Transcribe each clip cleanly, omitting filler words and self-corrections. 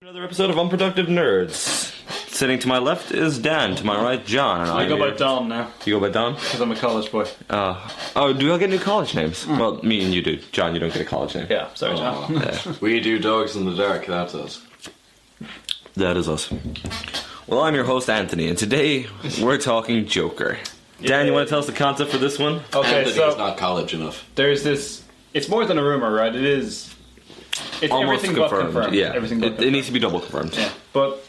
Another episode of Unproductive Nerds. Sitting to my left is Dan, to my right John. And I go by Dom now. You go by Dom? Because I'm a college boy. Oh, do we all get new college names? Well, me and you do. John, you don't get a college name. Yeah, sorry, John. Yeah. We do Dogs in the Dark, that's us. That is us. Well, I'm your host, Anthony, and today we're talking Joker. Dan, you want to tell us the concept for this one? Okay, Anthony's so not college enough. there's this... It's more than a rumor, right? It's Almost everything but confirmed. Yeah, Everything but it needs to be double confirmed. Yeah, but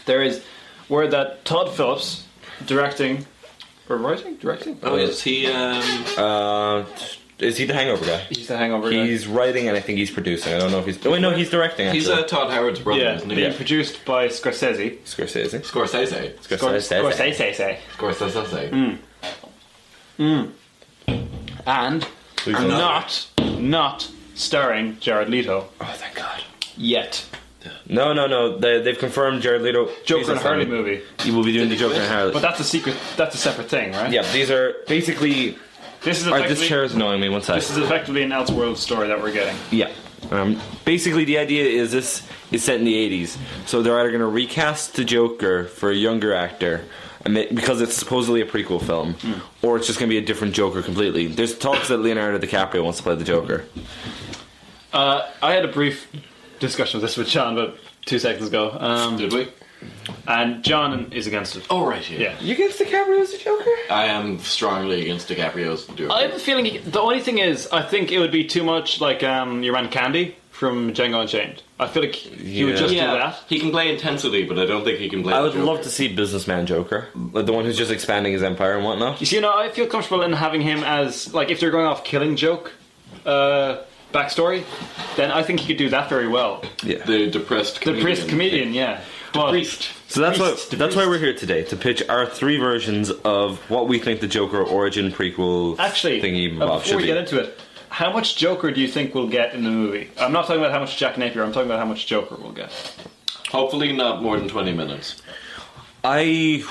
there is word that Todd Phillips directing... Or writing? Directing? Oh, is he, Is he the Hangover guy? He's the Hangover guy. He's writing and I think he's producing. I don't know if he's... Oh, wait, no, he's directing, actually. he's Todd Howard's brother, Yeah, isn't he? being produced by Scorsese. Scorsese. Scorsese. Scorsese. Scorsese. And not starring Jared Leto Oh, thank God. yet. No. They've confirmed Jared Leto. Joker and Harley movie. He will be doing the Joker and Harley. But that's a secret. That's a separate thing, right? Yeah, these are basically... This is Alright, effectively, this chair is annoying me, one sec. this is effectively an Elseworld story that we're getting. Yeah. Basically, the idea is this is set in the 80s. So they're either going to recast the Joker for a younger actor, because it's supposedly a prequel film, or it's just going to be a different Joker completely. There's talks that Leonardo DiCaprio wants to play the Joker. I had a brief discussion with this with John about 2 seconds ago. Did we? And John is against it. Oh, right, yeah. Yeah. You against DiCaprio as the Joker? I am strongly against DiCaprio's Joker. I have a feeling the only thing is I think it would be too much like your man Candy from Django Unchained. I feel like he would just do that. He can play intensity, but I don't think he can play I the would Joker. love to see Businessman Joker, like the one who's just expanding his empire and whatnot. You see, I feel comfortable in having him as like if they're going off Killing Joke backstory, then I think he could do that very well. Yeah. The depressed The priest comedian, yeah. But Priest. So that's why we're here today, to pitch our 3 versions of what we think the Joker origin prequel actually, thingy before should we be. get into it, how much Joker do you think we'll get in the movie? I'm not talking about how much Jack Napier. I'm talking about how much Joker we'll get. Hopefully not more than 20 minutes. You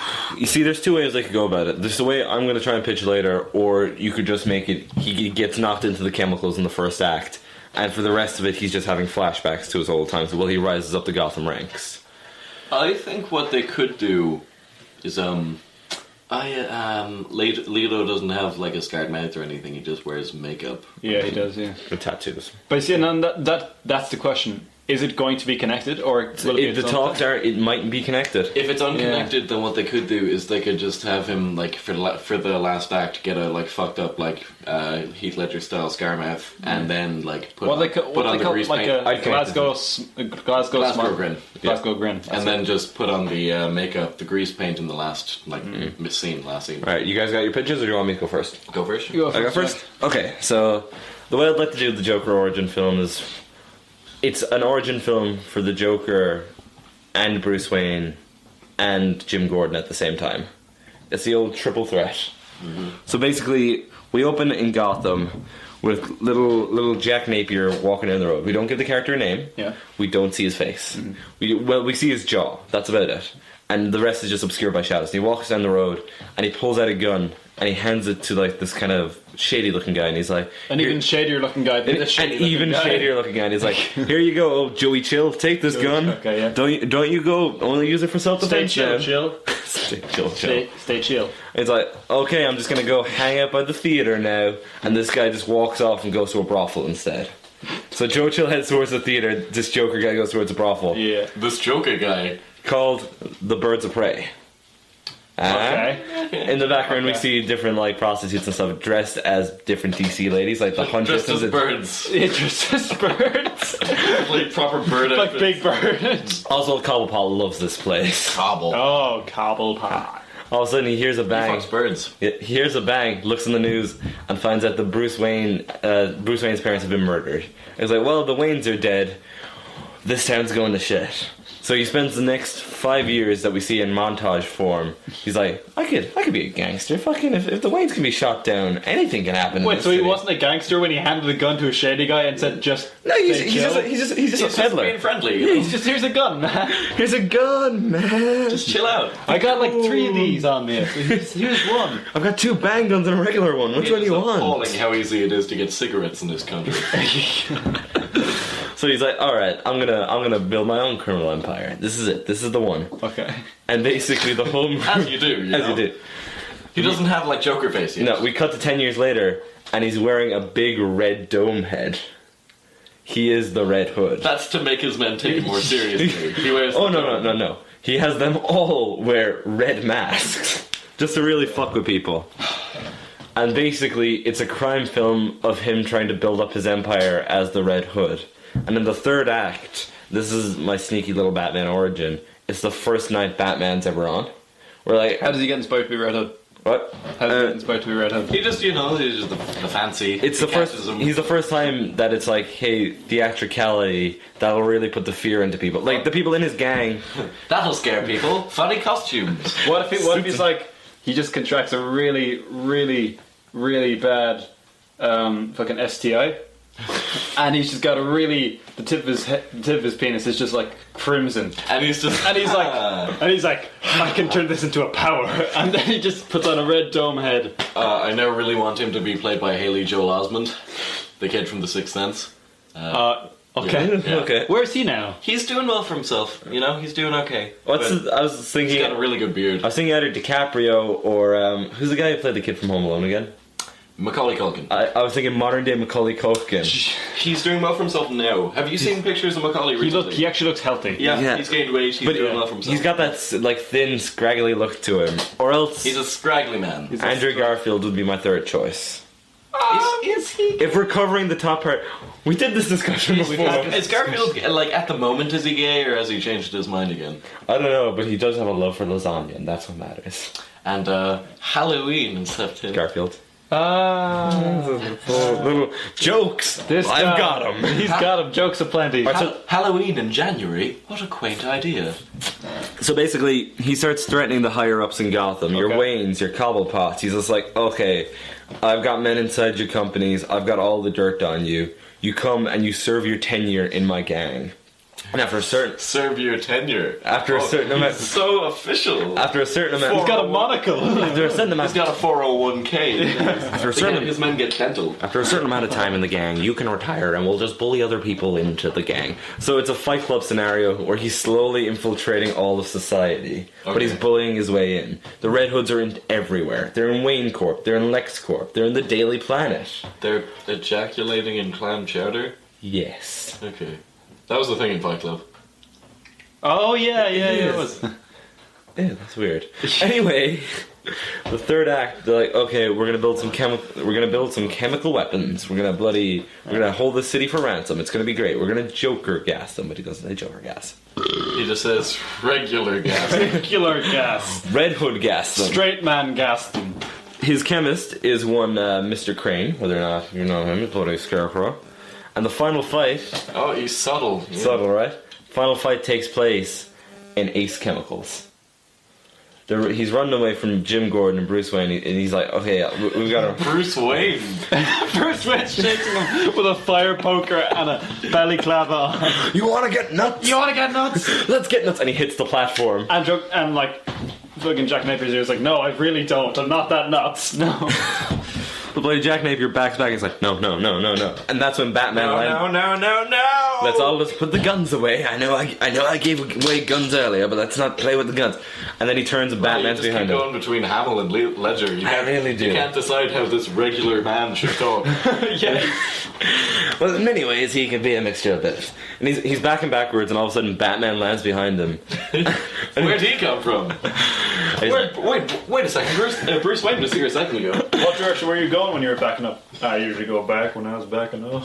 see, there's 2 ways I could go about it. There's the way I'm going to try and pitch later, or you could just make it, he gets knocked into the chemicals in the first act, and for the rest of it, he's just having flashbacks to his old times while he rises up the Gotham ranks. I think what they could do is, Leto doesn't have like a scarred mouth or anything, he just wears makeup. Yeah, he does. Yeah. With tattoos. But see, that's the question. Is it going to be connected, or will it be If the its own talks thing? are, it might be connected. If it's unconnected, then what they could do is they could just have him like for the last act get a like fucked up like Heath Ledger style scarmouth, and then like put on the grease like paint, a Glasgow smart grin, Glasgow grin, and then just put on the makeup, the grease paint in the last like last scene. Alright, you guys got your pitches, or do you want me to go first? Go first. You go I go first? Okay, so the way I'd like to do the Joker origin film is... It's an origin film for the Joker and Bruce Wayne and Jim Gordon at the same time. It's the old triple threat. Mm-hmm. So basically, we open in Gotham with little Jack Napier walking down the road. We don't give the character a name. Yeah. We don't see his face. Mm-hmm. We see his jaw. That's about it. And the rest is just obscured by shadows. And he walks down the road and he pulls out a gun and he hands it to like this kind of shady looking guy, and he's like, an even shadier looking guy. Shadier looking guy. And he's like, here you go, oh, Joey Chill, take this gun. Okay, yeah. Don't you go only use it for self defense. Stay chill. Stay chill. Stay chill. And he's like, okay, I'm just gonna go hang out by the theater now. And this guy just walks off and goes to a brothel instead. So Joe Chill heads towards the theater. This Joker guy goes towards a brothel. Yeah. This Joker guy Called the Birds of Prey. Okay. In the background, we see different like prostitutes and stuff dressed as different DC ladies, like the Huntress. just as birds, Just as birds, like proper bird, like outfits. big birds. Oswald Cobblepot loves this place. Cobble. Oh, Cobblepot. All of a sudden, he hears a He bang. fucks birds. He hears a bang, looks in the news, and finds out that Bruce Wayne's parents have been murdered. He's like, well, the Waynes are dead. This town's going to shit. So he spends the next 5 years that we see in montage form. He's like, I could be a gangster. Fucking, if the Waynes can be shot down, anything can happen. Wait, in this so he city. wasn't a gangster when he handed a gun to a shady guy and said, "Just No, he's chill"? just a peddler. Being friendly. Yeah, he's just here's a gun, man. Here's a gun, man. Just chill out. I got like 3 of these on me. Here's one. I've got 2 bang guns and a regular one. Which one do you want? Appalling how easy it is to get cigarettes in this country. So he's like, all right, I'm gonna build my own criminal empire. This is it. This is the one. Okay. And basically the whole movie, As you do, as you do. He doesn't have like Joker face yet. No, we cut to 10 years later, and he's wearing a big red dome head. He is the Red Hood. That's to make his men take him more seriously. He wears. Oh no! He has them all wear red masks just to really fuck with people. And basically, it's a crime film of him trying to build up his empire as the Red Hood. And in the third act, this is my sneaky little Batman origin. It's the first night Batman's ever on. We're like, How does he get inspired to be Red Hood? what? How does he get inspired to be Red Hood? He just, he's just the fancy. It's the first. He's the first time that it's like, hey, theatricality that'll really put the fear into people. Like the people in his gang. That'll scare people. Funny costumes. What if he's like, he just contracts a really, really, really bad fucking STI, and he's just got a really the tip of his penis is just like crimson, And he's just. and he's like, I can turn this into a power, and then he just puts on a red dome head. I now really want him to be played by Haley Joel Osment, the kid from The Sixth Sense. Okay. Yeah. Okay. Where's he now? He's doing well for himself. He's doing okay. I was He's thinking. got a really good beard. I was thinking either DiCaprio or who's the guy who played the kid from Home Alone again? Macaulay Culkin. I was thinking modern day Macaulay Culkin. He's doing well for himself now. Have you seen pictures of Macaulay recently? He actually looks healthy. Yeah, he's gained weight. He's doing well for himself. He's got that like thin, scraggly look to him. Or else He's a scraggly man. Andrew Garfield would be my third choice. Is he? If we're covering the top part, we did this discussion before. Is Garfield, like, at the moment, is he gay or has he changed his mind again? I don't know, but he does have a love for lasagna, and that's what matters. And Halloween and stuff too. Garfield. Little jokes. I've got him. He's got him. Jokes aplenty. Halloween in January? What a quaint idea. So basically, he starts threatening the higher ups in Gotham. Your Waynes, your Cobblepots. He's just like, okay, I've got men inside your companies. I've got all the dirt on you. You come and you serve your tenure in my gang. And after a certain serve your tenure. After a certain amount, so official. After a certain amount, he's got a monocle. After a certain amount, he's got a 401k. After a certain, his men get dental. After a certain amount of time in the gang, you can retire, and we'll just bully other people into the gang. So it's a Fight Club scenario where he's slowly infiltrating all of society, but he's bullying his way in. The Red Hoods are in everywhere. They're in Wayne Corp. They're in LexCorp. They're in the Daily Planet. They're ejaculating in clam chowder. Yes. Okay. That was the thing in Fight Club. Oh yeah, it was. Yeah, that's weird. Anyway, the third act, they're like, okay, we're gonna build some chemical weapons. We're gonna hold the city for ransom. It's gonna be great. We're gonna Joker gas them, but he doesn't say Joker gas. He just says regular gas. Regular gas. Red Hood gas them. Straight man gas them. His chemist is one Mr. Crane, whether or not you know him, bloody Scarecrow. And the final fight... Oh, he's subtle. Yeah. Subtle, right? Final fight takes place in Ace Chemicals. He's running away from Jim Gordon and Bruce Wayne, and he's like, okay, we've got to... Bruce Wayne? Bruce Wayne's chasing him with a fire poker and a belly clap on. You want to get nuts? You want to get nuts? Let's get nuts. And he hits the platform. And like, fucking Jack Napier's here is like, no, I really don't. I'm not that nuts. No. The bloody Jack Napier backs back and is like, no. And that's when Batman No. Let's all just put the guns away. I know I gave away guns earlier, but let's not play with the guns. And then he turns and Batman's behind him. You just keep going between Hamill and Ledger. I really do. You can't decide how this regular man should talk. Yeah. Well, in many ways, he can be a mixture of both. And he's backing backwards, and all of a sudden, Batman lands behind him. Where'd he come from? Wait a second. Bruce Wayne was here a second ago. What direction were you going when you were backing up? I usually go back when I was backing up.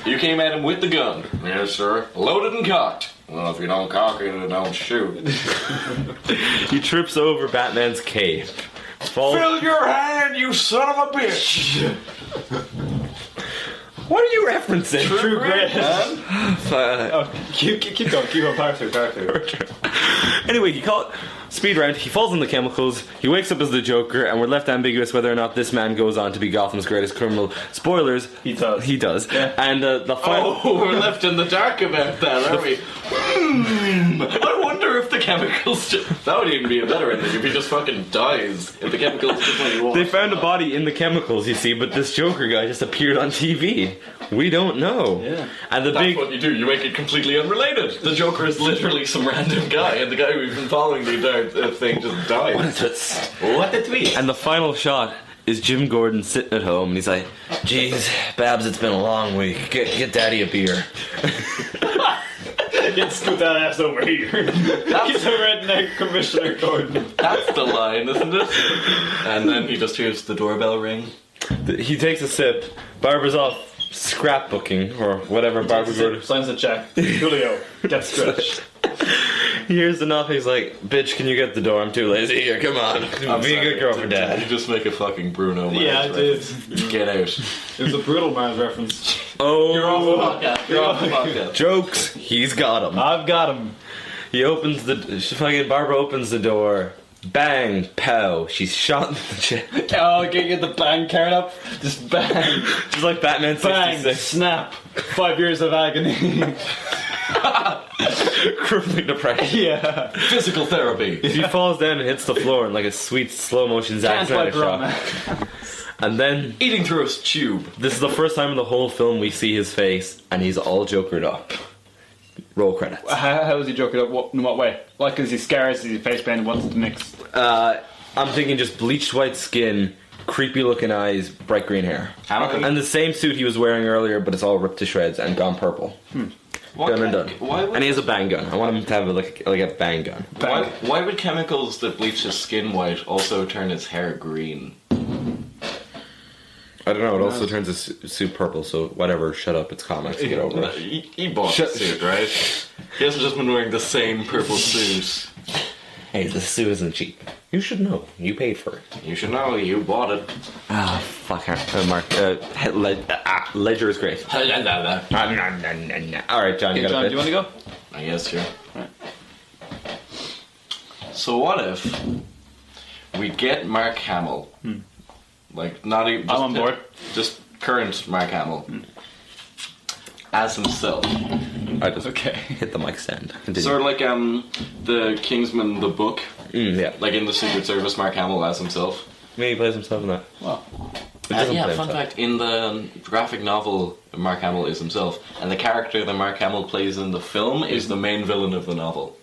You came at him with the gun. Yes, sir. Loaded and cocked. Well, if you don't cock it, don't shoot. He trips over Batman's cape. Fill your hand, you son of a bitch! What are you referencing? True Grit. Man. Keep going. Keep on. Part two. Anyway, he speed round, he falls in the chemicals, he wakes up as the Joker, and we're left ambiguous whether or not this man goes on to be Gotham's greatest criminal. Spoilers. He does. He does. Yeah. And the final... Oh, we're left in the dark about that, aren't we? I wonder if the chemicals... That would even be a better ending if he just fucking dies. If the chemicals just let you walk. They found a body in the chemicals, you see, but this Joker guy just appeared on TV. We don't know. Yeah. And the That's what you do. You make it completely unrelated. The Joker is literally some random guy, and the guy we've been following the entire thing just died. What a twist! And the final shot is Jim Gordon sitting at home, and he's like, "Jeez, Babs, it's been a long week. Get Daddy a beer." Get scoot that ass over here. He's a redneck Commissioner Gordon. That's the line, isn't it? And then he just hears the doorbell ring. He takes a sip. Barbara's off scrapbooking or whatever Barbara Gordon. Signs a check. Julio, get stretched. He hears the knock. He's like, "Bitch, can you get the door? I'm too lazy. Here, come on. Be a good girl for You Dad." just make a fucking Bruno Mars Yeah, I did. reference. Get out. It was a brutal Mars reference. Oh, You're off the podcast. You're off the podcast. jokes. He's got him. I've got him. He opens the. Fucking Barbara opens the door. Bang, pow. She's shot in the chest. Oh, get the bang card up. Just bang. She's like Batman Bang. 66. Snap. 5 years of agony. Crippling depression. Yeah. Physical therapy. She falls down and hits the floor in like a sweet slow motion Zack Can't Snyder fight Roma. shot. And then Eating through a tube. this is the first time in the whole film we see his face, and he's all jokered up. Roll credits. How is he joking up? In what way? Like, is he scared? Is he face painted? What's the mix? I'm thinking just bleached white skin, creepy looking eyes, bright green hair. And the same suit he was wearing earlier, but it's all ripped to shreds and gone purple. Done and done. And he has a bang gun. I want him to have like a bang gun. Why would chemicals that bleach his skin white also turn his hair green? I don't know, it also turns his suit purple, so whatever, shut up, it's comics, get over it. He bought the suit, right? He hasn't just been wearing the same purple suit. Hey, this suit isn't cheap. You should know, you paid for it. You should know, you bought it. Ah, fuck her. Mark, Ledger is great. Alright, John, you got John, a do you want to go? I guess, sure. Right. So what if we get Mark Hamill? Like, not even... Just I'm on board. Just current Mark Hamill. As himself. I just Okay. hit the mic stand. Continue. Sort of like the Kingsman, the book. Yeah. Like in the Secret Service, Mark Hamill as himself. Maybe he plays himself in that. Well, It doesn't Yeah, play fun himself. fact, in the graphic novel, Mark Hamill is himself. And the character that Mark Hamill plays in the film is the main villain of the novel.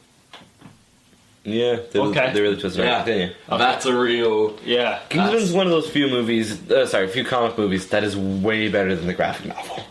Yeah, Okay. they really twisted it. Continue. That's a real... yeah. Kingsman's one of those few movies, few comic movies that is way better than the graphic novel.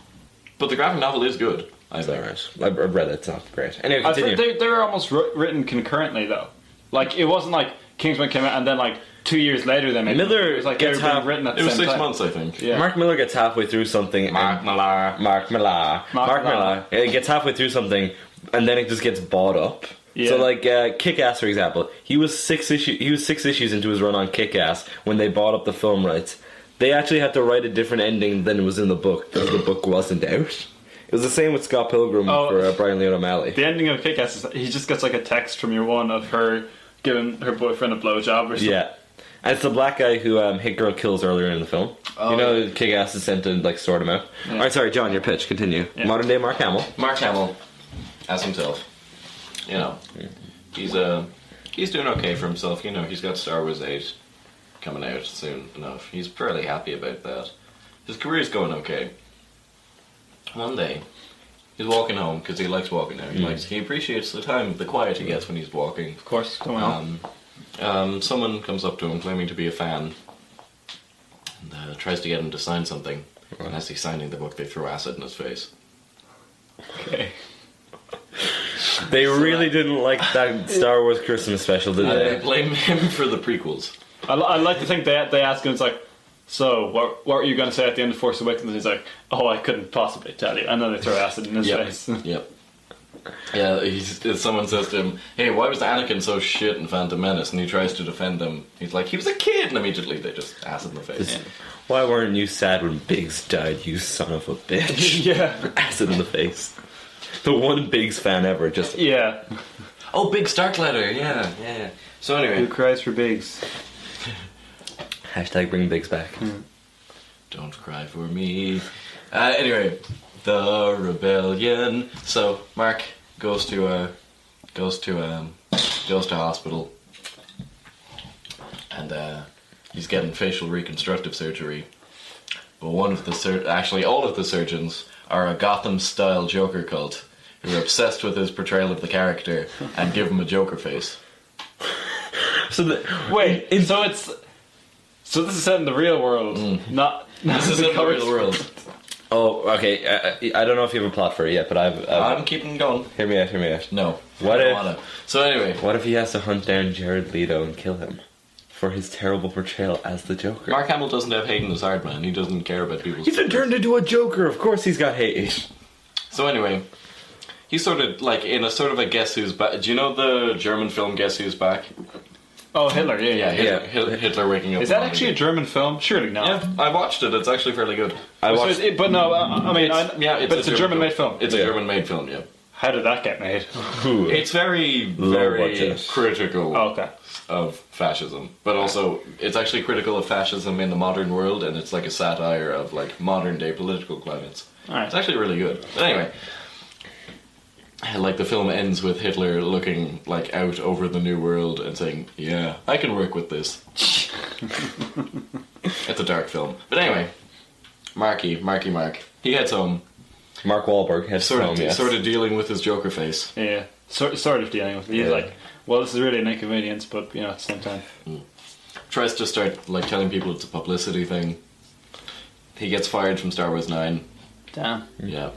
But the graphic novel is good, I Is think. that right? I've read it, it's not great. Anyway, I continue. think they were almost written concurrently, though. Like, it wasn't like Kingsman came out and then, like, 2 years later they made Miller it was like they gets were being half- written at the It was same 6 time. months, I think. Yeah. Mark Miller gets halfway through something. Mark Millar. Mark Millar. He gets halfway through something, and then it just gets bought up. Yeah. So, like Kick-Ass, for example, he was 6 issues into his run on Kick-Ass when they bought up the film rights. They actually had to write a different ending than was in the book because the book wasn't out. It was the same with Scott Pilgrim for Brian Lee O'Malley. The ending of Kick-Ass is that he just gets like a text from year one of her giving her boyfriend a blowjob or something. Yeah. And it's the black guy who Hit Girl kills earlier in the film. You know, Kick-Ass is sent to like sort him out. Yeah. Alright, sorry, John, your pitch. Continue. Yeah. Modern day Mark Hamill. Mark Hamill as himself. You know, he's doing okay for himself. You know, he's got Star Wars 8 coming out soon enough. He's fairly happy about that. His career's going okay. One day, he's walking home because he likes walking now. He appreciates the time, the quiet he gets when he's walking. Of course, don't know. Someone comes up to him claiming to be a fan and tries to get him to sign something. And as he's signing the book, they throw acid in his face. Okay. They really didn't like that Star Wars Christmas special, did And they they? blame him for the prequels. I like to think they ask him, it's like, so, what were you going to say at the end of Force Awakens? And he's like, oh, I couldn't possibly tell you. And then they throw acid in his face. Yep. Yeah, someone says to him, hey, why was Anakin so shit in Phantom Menace? And he tries to defend them. He's like, he was a kid! And immediately they just acid in the face. Why weren't you sad when Biggs died, you son of a bitch? Yeah. Acid in the face. The one Biggs fan ever, just... Yeah. Oh, Big Starkletter, yeah. So Who anyway, cries for Biggs? Hashtag bring Biggs back. don't cry for me. Anyway, the rebellion. So Mark goes to hospital, and he's getting facial reconstructive surgery. But one of the actually all of the surgeons are a Gotham-style Joker cult who are obsessed with his portrayal of the character and give him a Joker face. So Wait, so this is set in the real world, not This is the in the real comics. world. Oh, okay. I don't know if you have a plot for it yet, but I'm keeping going. Hear me out. No. What I don't if- wanna. So anyway, What if he has to hunt down Jared Leto and kill him for his terrible portrayal as the Joker? Mark Hamill doesn't have hate in his heart, man. He doesn't care about people's... He's been turned into a Joker. Of course, he's got hate. So anyway, he's sort of like in a sort of a Guess Who's Back. Do you know the German film Guess Who's Back? Oh, Hitler, yeah. Hitler waking up. Is that actually a German film? Surely not. Yeah, I watched it. It's actually fairly good. I So watched. but no, I mean, It's it's a German-made film. It's Yeah. a German-made film, yeah. How did that get made? It's very, Low very budget. critical Oh, okay. of fascism, but also it's actually critical of fascism in the modern world, and it's like a satire of like modern-day political climates. Alright. It's actually really good. But anyway, like the film ends with Hitler looking like out over the new world and saying, "Yeah, I can work with this." It's a dark film, but anyway, Mark. He heads home, Mark Wahlberg has sort film, yes. of dealing with his Joker face. Yeah, sort of dealing with it. He's Yeah. like, well, this is really an inconvenience, but you know, at the same time, Tries to start like telling people it's a publicity thing. He gets fired from Star Wars 9. damn. Yeah.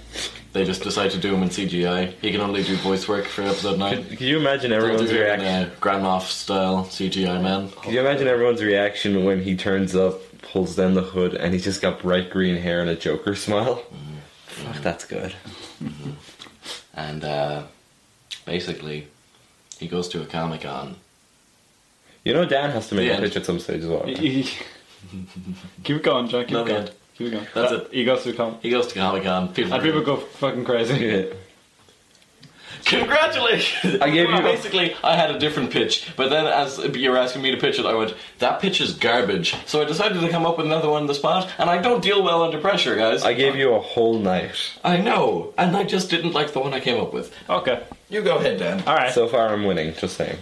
They just decide to do him in CGI. He can only do voice work for episode 9. Can you imagine They'll everyone's do it in reaction? Grand Moff style CGI man. Can you imagine everyone's reaction when he turns up, pulls down the hood, and he's just got bright green hair and a Joker smile? Fuck, that's good. And basically, he goes to a Comic-Con. You know, Dan has to make The a end. pitch at some stage as well. Keep it going, John. Keep No, it going. man. Keep it going. That's it. He goes to come. He goes to Comic-Con. And people go fucking crazy. Yeah. Congratulations! I gave you- Basically, I had a different pitch, but then as you were asking me to pitch it, I went, that pitch is garbage. So I decided to come up with another one on the spot, and I don't deal well under pressure, guys. I gave you a whole night. I know, and I just didn't like the one I came up with. Okay. You go ahead, Dan. All right. So far, I'm winning, just saying.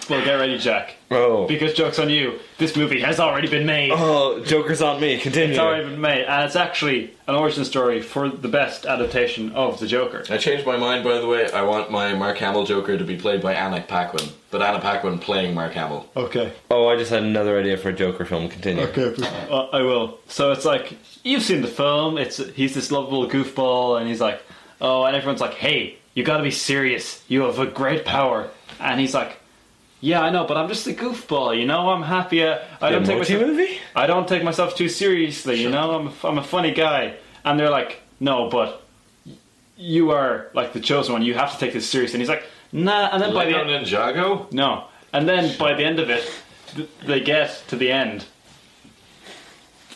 Well, get ready, Jack. Oh. Because joke's on you. This movie has already been made. Oh, Joker's on me. Continue. It's already been made, and it's actually an origin story for the best adaptation of the Joker. I changed my mind, by the way. I want my Mark Hamill Joker to be played by Anna Paquin, but Anna Paquin playing Mark Hamill. Okay. Oh, I just had another idea for a Joker film. Continue. I will. So it's like, you've seen the film. He's this lovable goofball, and he's like, oh, and everyone's like, hey, you gotta be serious. You have a great power. And he's like, yeah, I know, but I'm just a goofball, you know. I'm happy. I don't take myself. movie? I don't take myself too seriously, you know. I'm a funny guy, and they're like, no, but you are like the chosen one. You have to take this seriously. And he's like, nah. And then by the Lego end, Ninjago? no. And then by the end of it, they get to the end.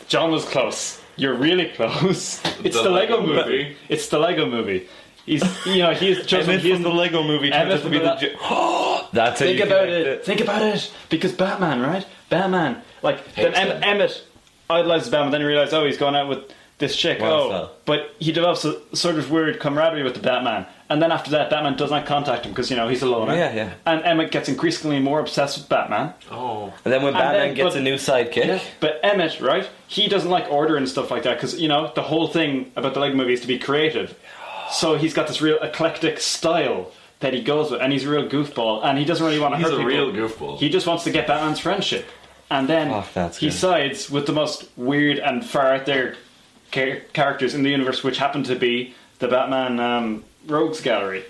John was close. You're really close. It's the Lego movie. It's the Lego movie. He's chosen. Emmett from the Lego movie turns Emmett out to be from the the- That's how Think you about connect it. Think about it. Because Batman, right? Batman. Like, then Hates him. Emmett idolizes Batman, then he realizes, oh, he's going out with this chick. Wow, oh. so. But he develops a sort of weird camaraderie with the Batman. And then after that, Batman does not contact him because, he's a loner. Yeah, yeah. And Emmett gets increasingly more obsessed with Batman. Oh. And then when And Batman then- gets but- a new sidekick, But Emmett, right? He doesn't like order and stuff like that because, the whole thing about the Lego movie is to be creative. So he's got this real eclectic style that he goes with, and he's a real goofball, and he doesn't really want to He's hurt a people. real goofball. He just wants to get Batman's friendship. And then Oh, that's he good. sides with the most weird and far out there characters in the universe, which happen to be the Batman Rogues Gallery.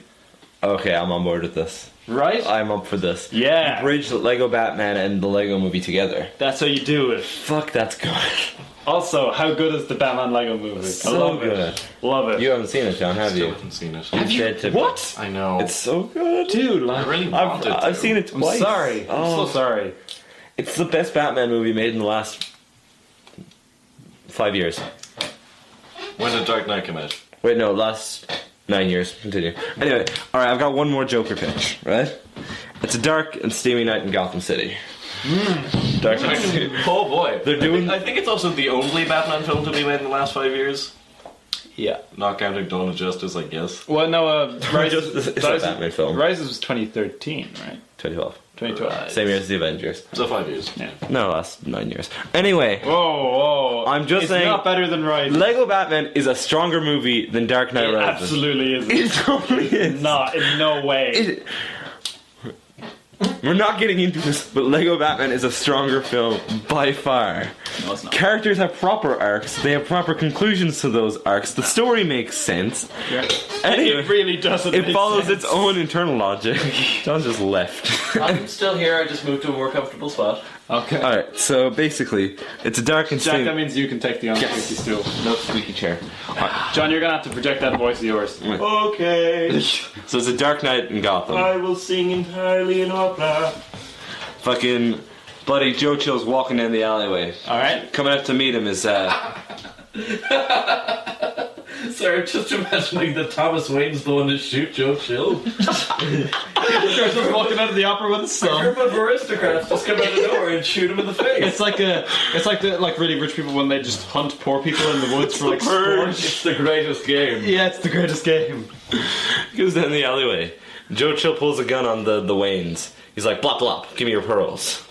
okay, I'm on board with this. Right? I'm up for this. Yeah. You bridge the Lego Batman and the Lego movie together. That's how you do it. Fuck, that's good. Also, how good is the Batman Lego movie? So I love good. it. Love it. You haven't seen it, John, have Still you? haven't seen it. Have you? What? I know. It's so good. Dude, I really I've, wanted to. I've seen it I'm twice. sorry. I'm Oh, so sorry. It's the best Batman movie made in the last 5 years. When did Dark Knight come out? Wait, no, last 9 years. Continue. Anyway, alright, I've got one more Joker pitch, right? It's a dark and steamy night in Gotham City. Dark and steamy. Oh boy. They're doing- I think it's also the only Batman film to be made in the last 5 years. Yeah. Not counting Dawn of Justice, I guess. Well, no, It's a Batman film. Rises was 2013, right? 2012. 2012. Right. Same year as the Avengers. So 5 years. Yeah. No, last 9 years. Anyway, Whoa. I'm just it's saying- not better than Rises. Lego Batman is a stronger movie than Dark Knight It Rises. absolutely is. It totally is. Not in no way. It- We're not getting into this, but Lego Batman is a stronger film by far. No, it's not. Characters have proper arcs. They have proper conclusions to those arcs. The story makes sense. Yeah. Anyway, It really doesn't. it make follows sense. its own internal logic. John just left. I'm still here, I just moved to a more comfortable spot. Okay. Alright, so basically, it's a dark and Jack, that steamy... means you can take the on Yes. squeaky stool. No squeaky chair. John, you're gonna have to project that voice of yours. Okay, So it's a dark night in Gotham. I will sing entirely in opera. Fucking bloody Joe Chill's walking down the alleyway. Alright? Coming up to meet him is Sorry, just imagining that Thomas Wayne's the one to shoot Joe Chill. Just walking out of the opera with a A group of aristocrats just come out of nowhere and shoot him in the face. It's like really rich people when they just hunt poor people in the woods for like sport. It's the greatest game. Yeah, it's the greatest game. he goes down the alleyway. Joe Chill pulls a gun on the Waynes. He's like, blop blop, give me your pearls.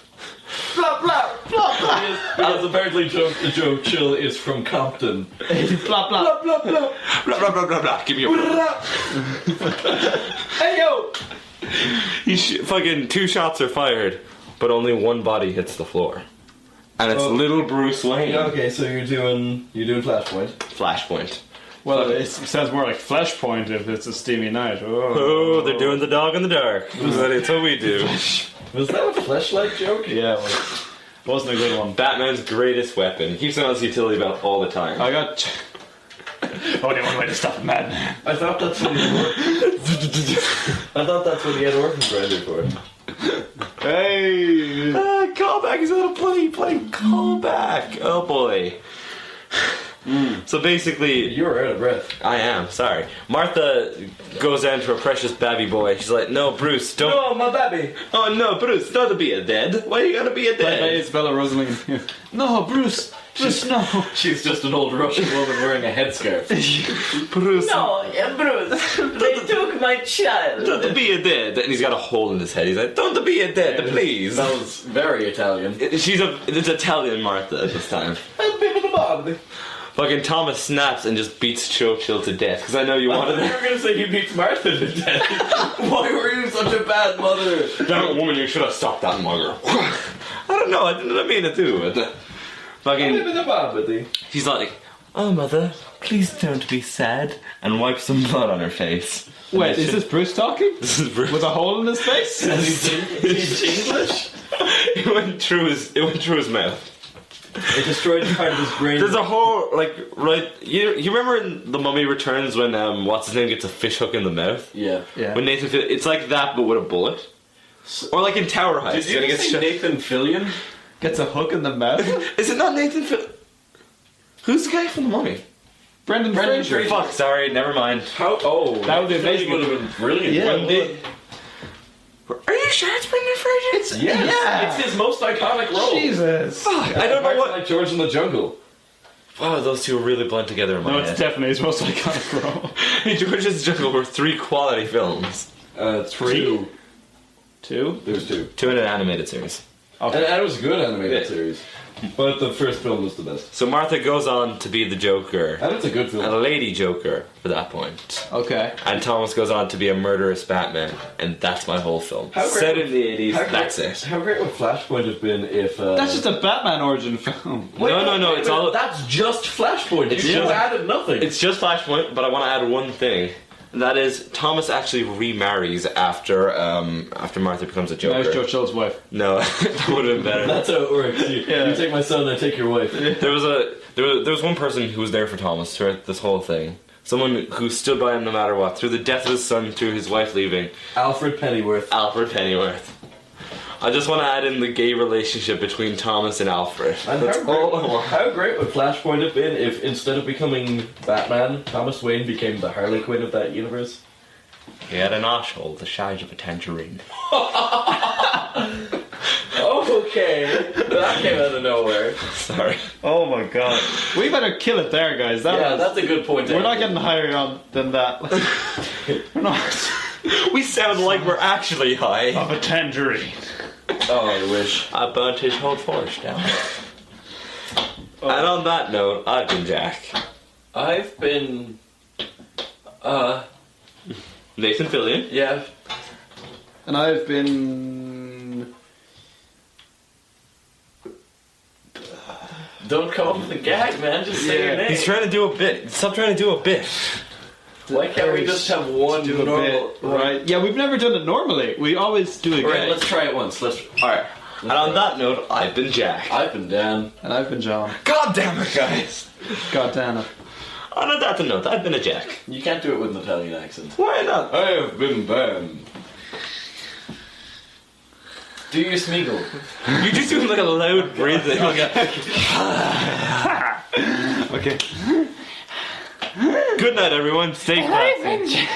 Blah blah blah blah. Because apparently Joe Chill is from Compton. Blah blah. Blah blah blah. Blah blah blah blah blah, give me your pearls. Hey yo! Fucking 2 shots are fired, but only one body hits the floor. And it's Oh. little Bruce Wayne. Yeah, okay, so you're doing Flashpoint. Flashpoint. Well, it sounds more like Flashpoint if it's a steamy night. Oh, they're doing the dog in the dark. That's what we do. Was that a flashlight joke? Yeah, well, wasn't a good one. Batman's greatest weapon. Keeps it on his utility belt all the time. I got. Only one way to stop a madman. I thought that's what he had Orphan Grinder for. Hey! Callback. He's got a bloody callback. Oh boy. So basically, You were out of breath. I am sorry. Martha goes down to her precious babby boy. She's like, "No, Bruce, don't. Oh, my baby! Oh no, Bruce, don't be a dead. Why you gotta be a Played by dead?" Isabella Rossellini. No, Bruce, no. She's just an old Russian woman wearing a headscarf. Bruce, No, Bruce, they took my child. don't be a dead. And he's got a hole in his head. He's like, "Don't be a dead, please." That was very Italian. It's Italian Martha at this time. You're Fucking Thomas snaps and just beats Joe Chill to death because I know you wanted that. gonna say he beats Martha to death. Why were you such a bad mother? Damn it, woman, you should have stopped that mugger. I don't know, I didn't mean to do it. Fucking, she's like, "Oh, mother, please don't be sad," and wipes some blood on her face. Wait, is this Bruce talking? This is Bruce. With a hole in his face? Is he English? It went through his mouth. It destroyed part of his brain. There's a whole, like, right, you remember in The Mummy Returns when, what's his name gets a fish hook in the mouth? Yeah. Yeah. When Nathan, it's like that but with a bullet. Or like in Tower Heist. Did you when he gets say shot- Nathan Fillion? Gets a hook in the mouth? Is it not Nathan Who's the guy from The Mummy? Brendan Brendan Fraser. Fraser. Fuck, sorry, never mind. How? Oh, That would be Fillion amazing. would have been brilliant. Yeah, When well, Are you sure it's Brendan Fraser? Yes, Yeah. it's his most iconic role. Jesus. Fuck, I don't know Apart from, what. like George in the Jungle. Oh, those two are really blend together in my No, head. it's definitely his most iconic role. George's Jungle were 3 quality films. 3. Two? There's 2. 2 in an animated series. And it was a good animated Yeah. series. But the first film was the best. So Martha goes on to be the Joker. And it's a good A film. lady Joker for that point. Okay. And Thomas goes on to be a murderous Batman. And that's my whole film. How great Set would- in the 80s, How that's great, it. How great would Flashpoint have been if... That's just a Batman origin film. No, it's all... That's just Flashpoint. It's You just- added nothing. It's just Flashpoint, but I want to add one thing. And that is, Thomas actually remarries after Martha becomes a That was Joker. Joe Chill's wife. No, that would have been better. That's how it works. You take my son, I take your wife. There was one person who was there for Thomas throughout this whole thing. Someone who stood by him no matter what. Through the death of his son, through his wife leaving. Alfred Pennyworth. Alfred Pennyworth. I just want to add in the gay relationship between Thomas and Alfred. And That's all I want. how great would Flashpoint have been if instead of becoming Batman, Thomas Wayne became the Harley Quinn of that universe? He had a nostril the size of a tangerine. Okay, that came out of nowhere. Sorry. Oh my god. We better kill it there, guys. Yeah, that's a good point. We're not getting higher on than that. We're not. We sound like we're actually high. Of a tangerine. Oh, I wish. I burnt his whole forest down. And on that note, I've been Jack. I've been. Nathan Fillion. Yeah. And I've been. Don't come up with a gag, man. Just say your name. He's trying to do a bit. Stop trying to do a bit. Why can't we just have one Do a normal? bit, right? Yeah, we've never done it normally. We always do it. Alright, let's try it once. Alright. And on that note, I've been Jack. I've been Dan. And I've been John. God damn it, guys. God damn it. On that note, I've been a Jack. You can't do it with an Italian accent. Why not? I have been Dan. Do your Smeagol. You're just doing like a loud breathing. Okay. Good night, everyone. Stay classy.